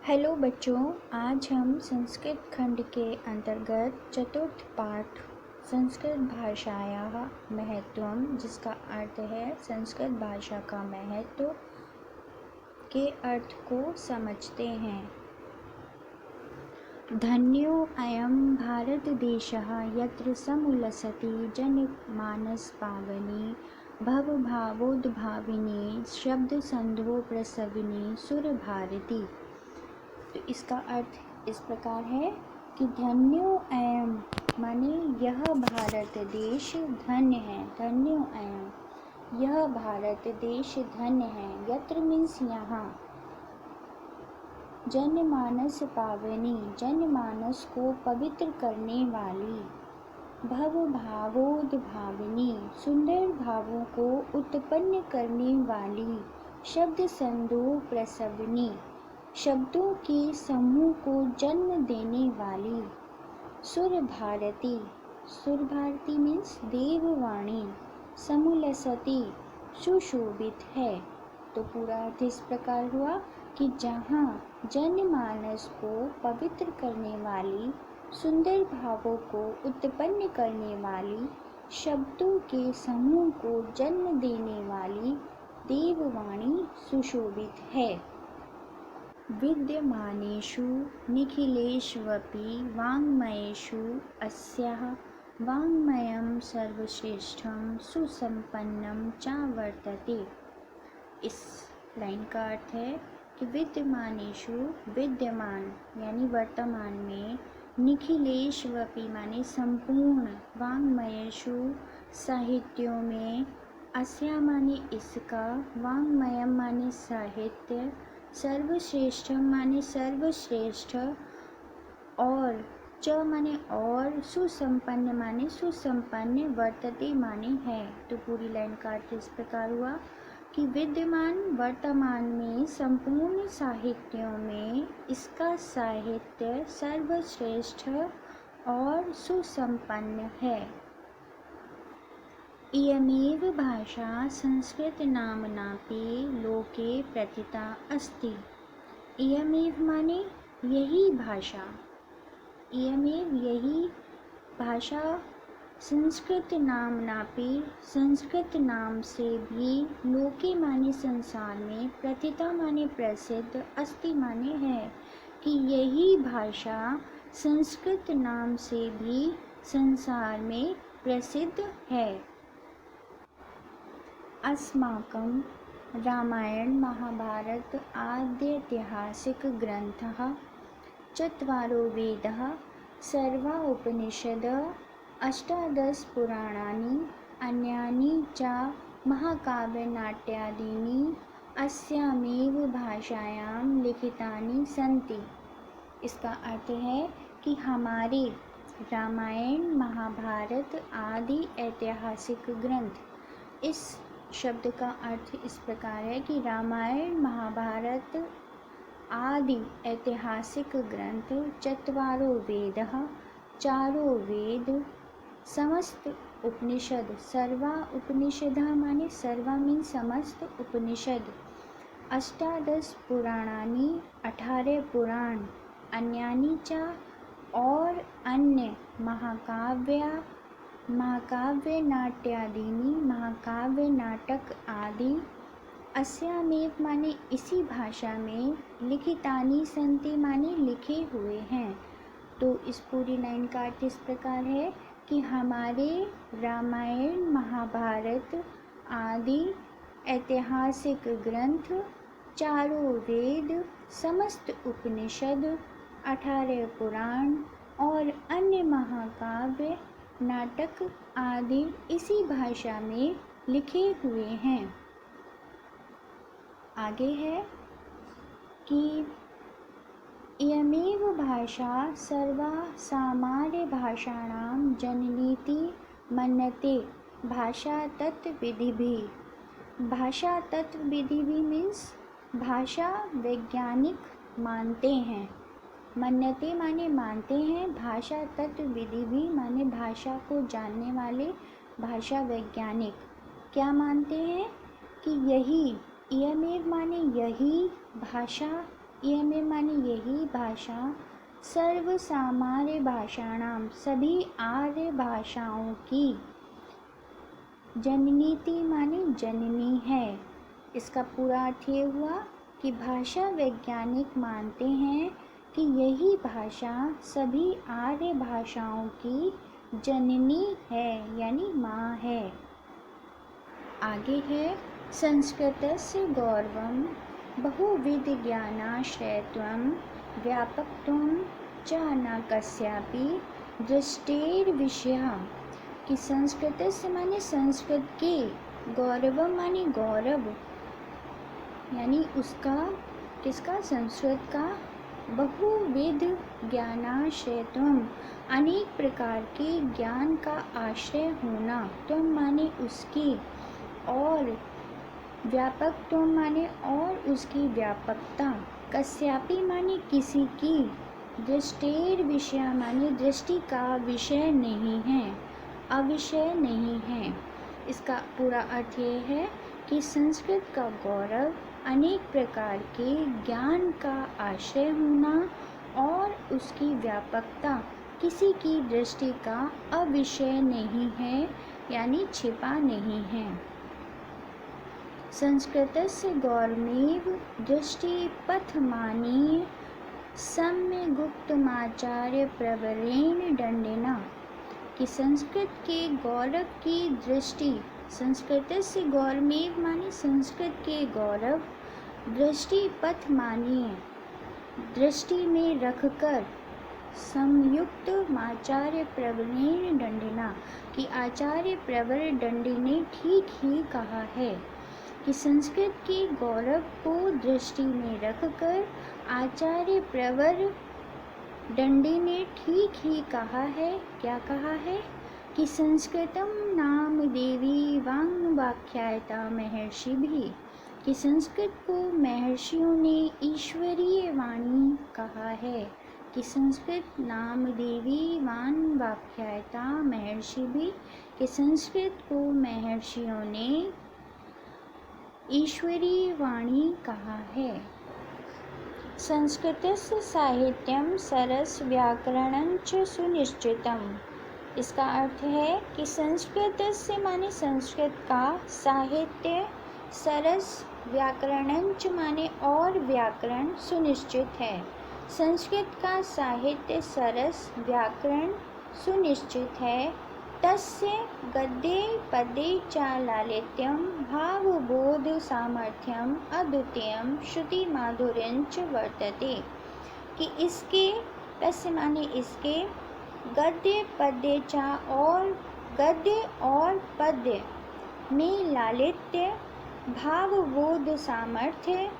Hello बच्चों, आज हम संस्कृत खंड के अंतर्गत चतुर्थ पाठ संस्कृत भाषायाः महत्वम, जिसका अर्थ है संस्कृत भाषा का महत्व, के अर्थ को समझते हैं। धन्यो अयं भारतदेशः यत्र समुल्लसति जनमानसपावनी भवभावोद्भाविनी शब्दसंधो प्रसविनी सुरभारती। तो इसका अर्थ इस प्रकार है कि धन्यो अयं माने यह भारत देश धन्य है। धन्यो अयं यह भारत देश धन्य है। यत्र मीन्स यहाँ, जनमानस पावनी जनमानस को पवित्र करने वाली, भव भावोद्भाविनी सुंदर भावों को उत्पन्न करने वाली, शब्द संदो प्रसवनी शब्दों के समूह को जन्म देने वाली, सुर भारती सुर भारती मीन्स देववाणी, समुल्लसती सुशोभित है। तो पूरा अर्थ इस प्रकार हुआ कि जहाँ जनमानस को पवित्र करने वाली, सुंदर भावों को उत्पन्न करने वाली, शब्दों के समूह को जन्म देने वाली देववाणी सुशोभित है। विद्यमानेषु निखिलेष्वपि वाङ्मयेषु अस्याः वाङ्मयं सर्वश्रेष्ठं सुसंपन्नं च वर्तते। इस लाइन का अर्थ है कि विद्यमानेषु विद्यमान यानी वर्तमान में, निखिलेष्वपि माने संपूर्ण, वाङ्मयेषु साहित्यों में, अस्या माने इसका, वाङ्मयम माने साहित्य, सर्वश्रेष्ठ माने सर्वश्रेष्ठ, और च माने और, सुसंपन्न माने सुसंपन्न, वर्तते माने है। तो पूरी लाइन का अर्थ इस प्रकार हुआ कि विद्यमान वर्तमान में संपूर्ण साहित्यों में इसका साहित्य सर्वश्रेष्ठ और सुसंपन्न है। इयमेव भाषा संस्कृत नाम्नापि लोके प्रथिता अस्ति। इयमेव माने यही भाषा, इयमेव यही भाषा, संस्कृत नाम्नापि संस्कृत नाम से भी, लोके माने संसार में, प्रथिता माने प्रसिद्ध, अस्ति माने है कि यही भाषा संस्कृत नाम से भी संसार में प्रसिद्ध है। अस्माकं रामायण महाभारत आद्यैतिहासिक ग्रंथः, चत्वारो वेदः, सर्वा उपनिषद, अष्टादश पुराणानि, अन्यानि च महाकाव्यनाट्यादीनि अस्यामेव भाषायां लिखितानि सन्ति। इसका अर्थ है कि हमारे रामायण महाभारत आदि ऐतिहासिक ग्रंथ, इस शब्द का अर्थ इस प्रकार है कि रामायण महाभारत आदि ऐतिहासिक ग्रंथ, चत्वारो वेदः चारों वेद, समस्त उपनिषद, सर्वा उपनिषदः माने सर्वा मीन समस्त उपनिषद, अष्टादश पुराणानि 18 पुराण, अन्यानि च और अन्य, महाकाव्य नाट्यादीनि महाकाव्य नाटक आदि, अस्यामेव माने इसी भाषा में, लिखितानि सन्ति माने लिखे हुए हैं। तो इस पूरी लाइन का अर्थ इस प्रकार है कि हमारे रामायण महाभारत आदि ऐतिहासिक ग्रंथ, चारों वेद, समस्त उपनिषद, 18 पुराण और अन्य महाकाव्य नाटक आदि इसी भाषा में लिखे हुए हैं। आगे है कि इयमेव भाषा सर्वा सामान्य भाषाणां जननीति मन्यते भाषा तत्वविधिभिः। भाषा तत्वविधिभिः मीन्स भाषा वैज्ञानिक मानते हैं, मन्यते माने मानते हैं, भाषा तत्वविधि भी माने भाषा को जानने वाले, भाषा वैज्ञानिक क्या मानते हैं कि यही, इयमेव माने यही भाषा इयमे माने यही भाषा, सर्वसामान्य भाषाणाम सभी आर्य भाषाओं की, जननीति माने जननी है। इसका पूरा अर्थ ये हुआ कि भाषा वैज्ञानिक मानते हैं कि यही भाषा सभी आर्य भाषाओं की जननी है, यानी माँ है। आगे है संस्कृतस्य गौरवं बहुविध ज्ञानाश्रयत्वं व्यापकत्वं च न कस्यापि दृष्टेर्विषयः। कि संस्कृत से माने संस्कृत के, गौरव माने गौरव, यानी उसका, किसका, संस्कृत का, बहुविध ज्ञानाश्रयत्वम अनेक प्रकार के ज्ञान का आश्रय होना, त्वम माने उसकी, और व्यापकत्वम माने और उसकी व्यापकता, कस्यापि माने किसी की, दृष्टेर विषय माने दृष्टि का विषय नहीं है, अविषय नहीं है। इसका पूरा अर्थ ये है कि संस्कृत का गौरव अनेक प्रकार के ज्ञान का आश्रय होना और उसकी व्यापकता किसी की दृष्टि का अविषय नहीं है, यानी छिपा नहीं है। संस्कृतस्य गौरवमेव दृष्टिपथमानीय सम्यगुक्तमाचार्य प्रवरेण दंडेन। कि संस्कृत के गौरव की दृष्टि, संस्कृत से गौरवमेव माने संस्कृत के गौरव, दृष्टि पथ मानिए, दृष्टि में रखकर, संयुक्त आचार्य प्रवरेण दंडिना, कि आचार्य प्रवर दंडी ने ठीक ही कहा है। कि संस्कृत के गौरव को दृष्टि में रखकर आचार्य प्रवर दंडी ने ठीक ही कहा है। क्या कहा है? कि संस्कृतम नाम देवी वांग वाख्यायता महर्षि भी, कि संस्कृत को महर्षियों ने ईश्वरीय वाणी कहा है। कि संस्कृत नाम देवी वान वाख्यायता महर्षि भी, कि संस्कृत को महर्षियों ने ईश्वरीय वाणी कहा है। संस्कृतस्य साहित्यम सरस व्याकरणं च सुनिश्चितम्। इसका अर्थ है कि संस्कृत से माने संस्कृत का साहित्य, सरस व्याकरणं च माने और व्याकरण सुनिश्चित है। संस्कृत का साहित्य सरस व्याकरण सुनिश्चित है। तस्य गद्ये पद्ये च लालित्यं भावबोध सामर्थ्यम अद्वितीयं श्रुति माधुर्यं च वर्तते। कि इसके, तस्य माने इसके, गद्य पद्य च और गद्य और पद्य में लालित्य, भावबोध सामर्थ्य,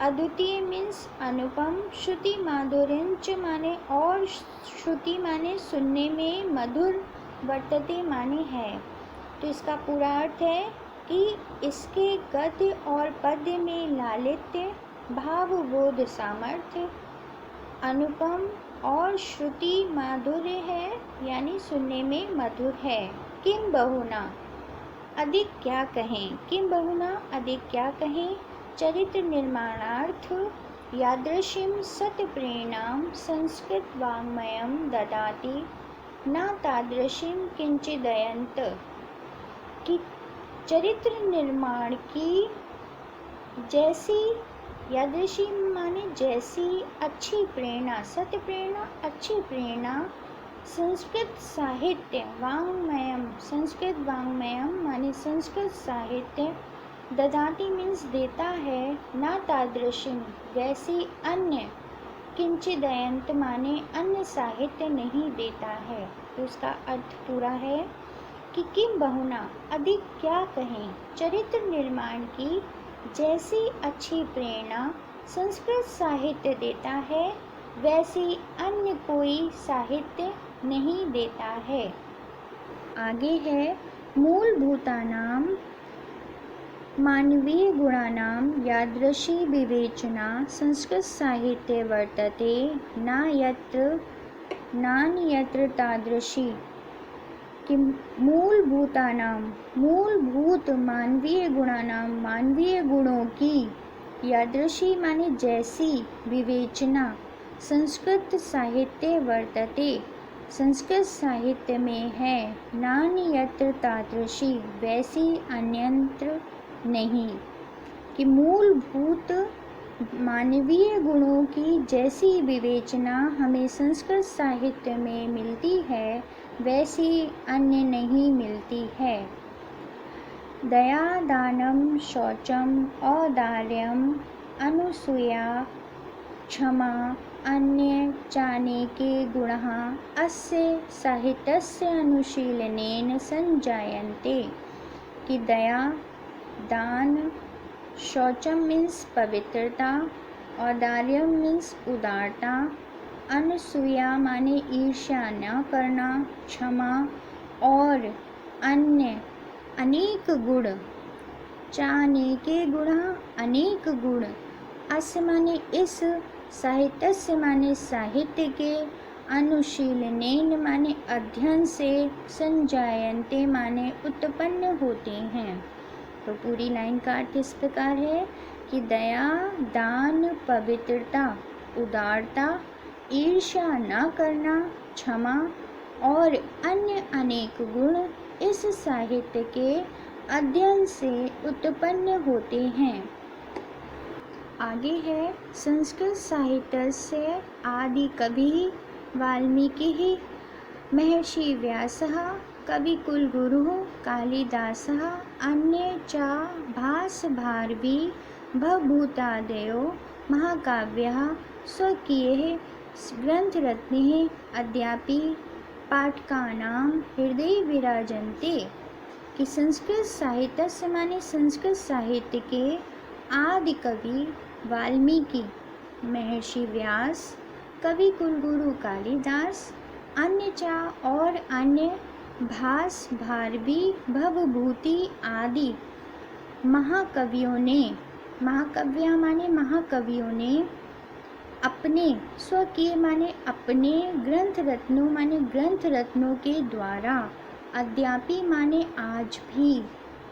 अद्वितीय मीन्स अनुपम, श्रुति माधुर्यं च माने और श्रुति माने सुनने में मधुर, वर्तते माने है। तो इसका पूरा अर्थ है कि इसके गद्य और पद्य में लालित्य, भावबोध सामर्थ्य, अनुपम और श्रुति माधुर्य है, यानी सुनने में मधुर है। किम बहुना, अधिक क्या कहें, किम बहुना अधिक क्या कहें, चरित्र निर्माणार्थ यादृशीं सत्प्रेरणां संस्कृत वाङ्मयं ददाति न तादृशीं किंचिदयंत। कि चरित्र निर्माण की जैसी, यादृशी माने जैसी, अच्छी प्रेरणा, सत्य प्रेरणा, अच्छी प्रेरणा, संस्कृत साहित्य वाङ्मयम, संस्कृत वाङ्मयम माने संस्कृत साहित्य, ददाति मीन्स देता है, ना तादृशीं वैसी अन्य, किंचिदयंत माने अन्य साहित्य नहीं देता है। तो इसका अर्थ पूरा है कि किम बहुना अधिक क्या कहें, चरित्र निर्माण की जैसी अच्छी प्रेरणा संस्कृत साहित्य देता है, वैसी अन्य कोई साहित्य नहीं देता है। आगे है मूलभूतानां मानवीय गुणानां यादृशी विवेचना संस्कृत साहित्ये वर्तते न यत्र नान्यत्र तादृशी। कि मूलभूतानां, मूलभूत मानवीय गुणानां मानवीय गुणों की यादृशी माने जैसी विवेचना संस्कृत साहित्य वर्तते, संस्कृत साहित्य में है, नान्यत्र तादृशी, वैसी अन्यत्र नहीं। कि मूलभूत मानवीय गुणों की जैसी विवेचना हमें संस्कृत साहित्य में मिलती है, वैसी अन्य नहीं मिलती है। दया दानम शौचम औदार्यम अनुसूया क्षमा अन्य चानेके गुणः अस्य साहित्यस्य अनुशीलनेन संजायन्ते। कि दया, दान, शौचम मीन्स पवित्रता, औदार्यम मीन्स उदारता, अनुसूया माने ईर्ष्या न करना, क्षमा और अन्य अनेक गुण, चानेके गुण अनेक गुण, अस्य माने इस, साहित्यस्य माने साहित्य के, अनुशीलनेन माने अध्ययन से, संजायन्ते माने उत्पन्न होते हैं। तो पूरी लाइन का अर्थ इस प्रकार है कि दया, दान, पवित्रता, उदारता, ईर्ष्या न करना, क्षमा और अन्य अनेक गुण इस साहित्य के अध्ययन से उत्पन्न होते हैं। आगे है संस्कृत साहित्य से आदि कवि वाल्मीकि, महर्षि व्यासः, कविकुलगुरुः कालिदासः, अन्ये च भासभारवी भवभूतादयो महाकाव्याः स्वकीयैः ग्रन्थरत्नैः अद्यापि पाठकानां हृदये विराजन्ते। कि संस्कृत साहित्य से माने संस्कृत साहित्य के आदि कवि वाल्मीकि, महर्षि व्यास, कवि कुलगुरु कालिदास, अन्य चा और अन्य भास भारवी भवभूति आदि महाकवियों ने, महाकव्या माने महाकवियों ने अपने स्वकीय माने अपने ग्रंथ रत्नों माने ग्रंथ रत्नों के द्वारा, अद्यापि माने आज भी,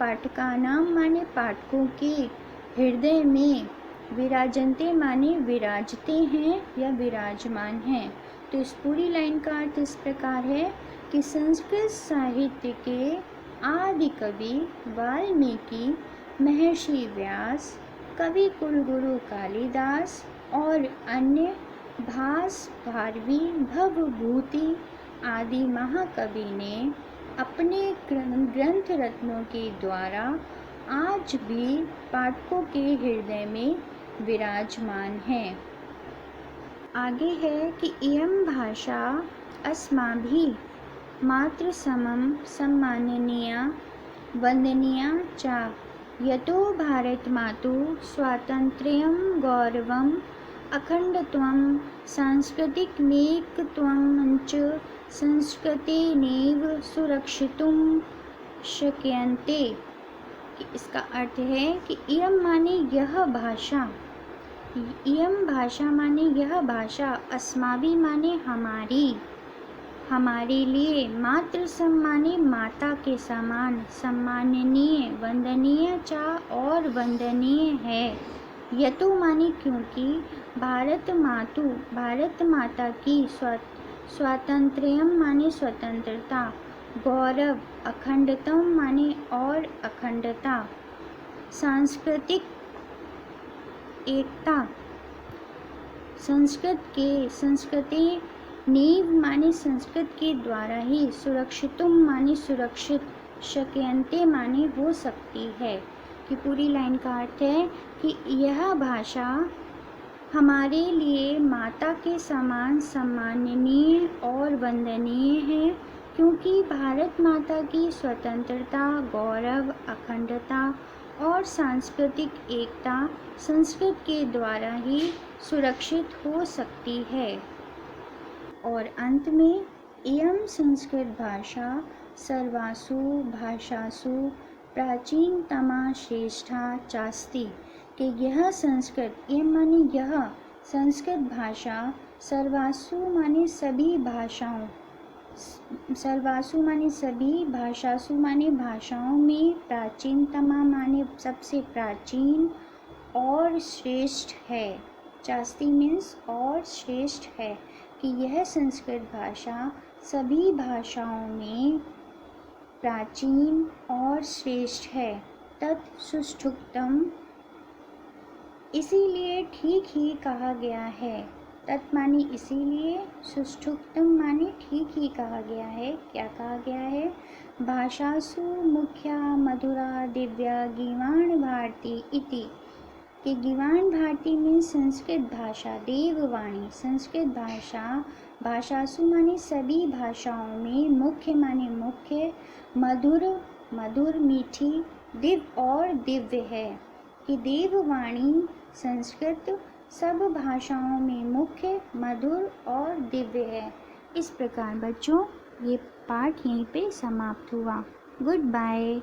पाठकानाम माने पाठकों के हृदय में, विराजन्ते माने विराजते हैं या विराजमान हैं। तो इस पूरी लाइन का अर्थ इस प्रकार है कि संस्कृत साहित्य के आदि कवि वाल्मीकि, महर्षि व्यास, कवि कुलगुरु कालिदास और अन्य भास भारवी भवभूति आदि महाकवि ने अपने ग्रंथ रत्नों के द्वारा आज भी पाठकों के हृदय में विराजमान है। आगे है कि इयं भाषा अस्माभिः मात्र समम सम्माननीया वंदनीया च, यतो भारत मातु स्वातंत्र्यं गौरवम् अखंडत्वं सांस्कृतिकमेकत्वं च संस्कृतेनैव सुरक्षितुं शक्यन्ते। इसका अर्थ है कि इयं माने यह भाषा, इयं भाषा माने यह भाषा, अस्माभि माने हमारी, हमारे लिए, मात्र सम्माने माता के समान, सम्माननीय, वंदनीय चा और वंदनीय है, यतो माने क्योंकि, भारत मातु भारत माता की, स्वातंत्र्यम माने स्वतंत्रता, गौरव अखंडतम माने और अखंडता, सांस्कृतिक एकता, संस्कृति नीव माने संस्कृत के द्वारा ही, सुरक्षितुम माने सुरक्षित, शक्यन्ते माने हो सकती है। कि पूरी लाइन का अर्थ है कि यह भाषा हमारे लिए माता के समान सम्माननीय और वंदनीय है, क्योंकि भारत माता की स्वतंत्रता, गौरव, अखंडता और सांस्कृतिक एकता संस्कृत के द्वारा ही सुरक्षित हो सकती है। और अंत में इयं संस्कृत भाषा सर्वासु भाषासु प्राचीनतमा श्रेष्ठा चास्ति। कि यह संस्कृत, इयं माने यह संस्कृत भाषा, सर्वासु माने सभी भाषाओं, सर्वासु माने सभी, भाषासु माने भाषाओं में, प्राचीनतमा माने सबसे प्राचीन और श्रेष्ठ है, चास्ती मीन्स और श्रेष्ठ है, कि यह संस्कृत भाषा सभी भाषाओं में प्राचीन और श्रेष्ठ है। तत् सुष्ठुतम, इसीलिए ठीक ही कहा गया है। तत् माने इसीलिए, सुष्ठुतम माने ठीक ही कहा गया है। क्या कहा गया है? भाषासु मुख्या मधुरा दिव्या गीवाण भारती इति, कि गीवाण भारती में संस्कृत भाषा, देववाणी संस्कृत भाषा, भाषासु माने सभी भाषाओं में, मुख्य माने मुख्य, मधुर मधुर मीठी, दिव्य और दिव्य है, कि देववाणी संस्कृत सब भाषाओं में मुख्य, मधुर और दिव्य है। इस प्रकार बच्चों ये पाठ यहीं पे समाप्त हुआ। Good bye.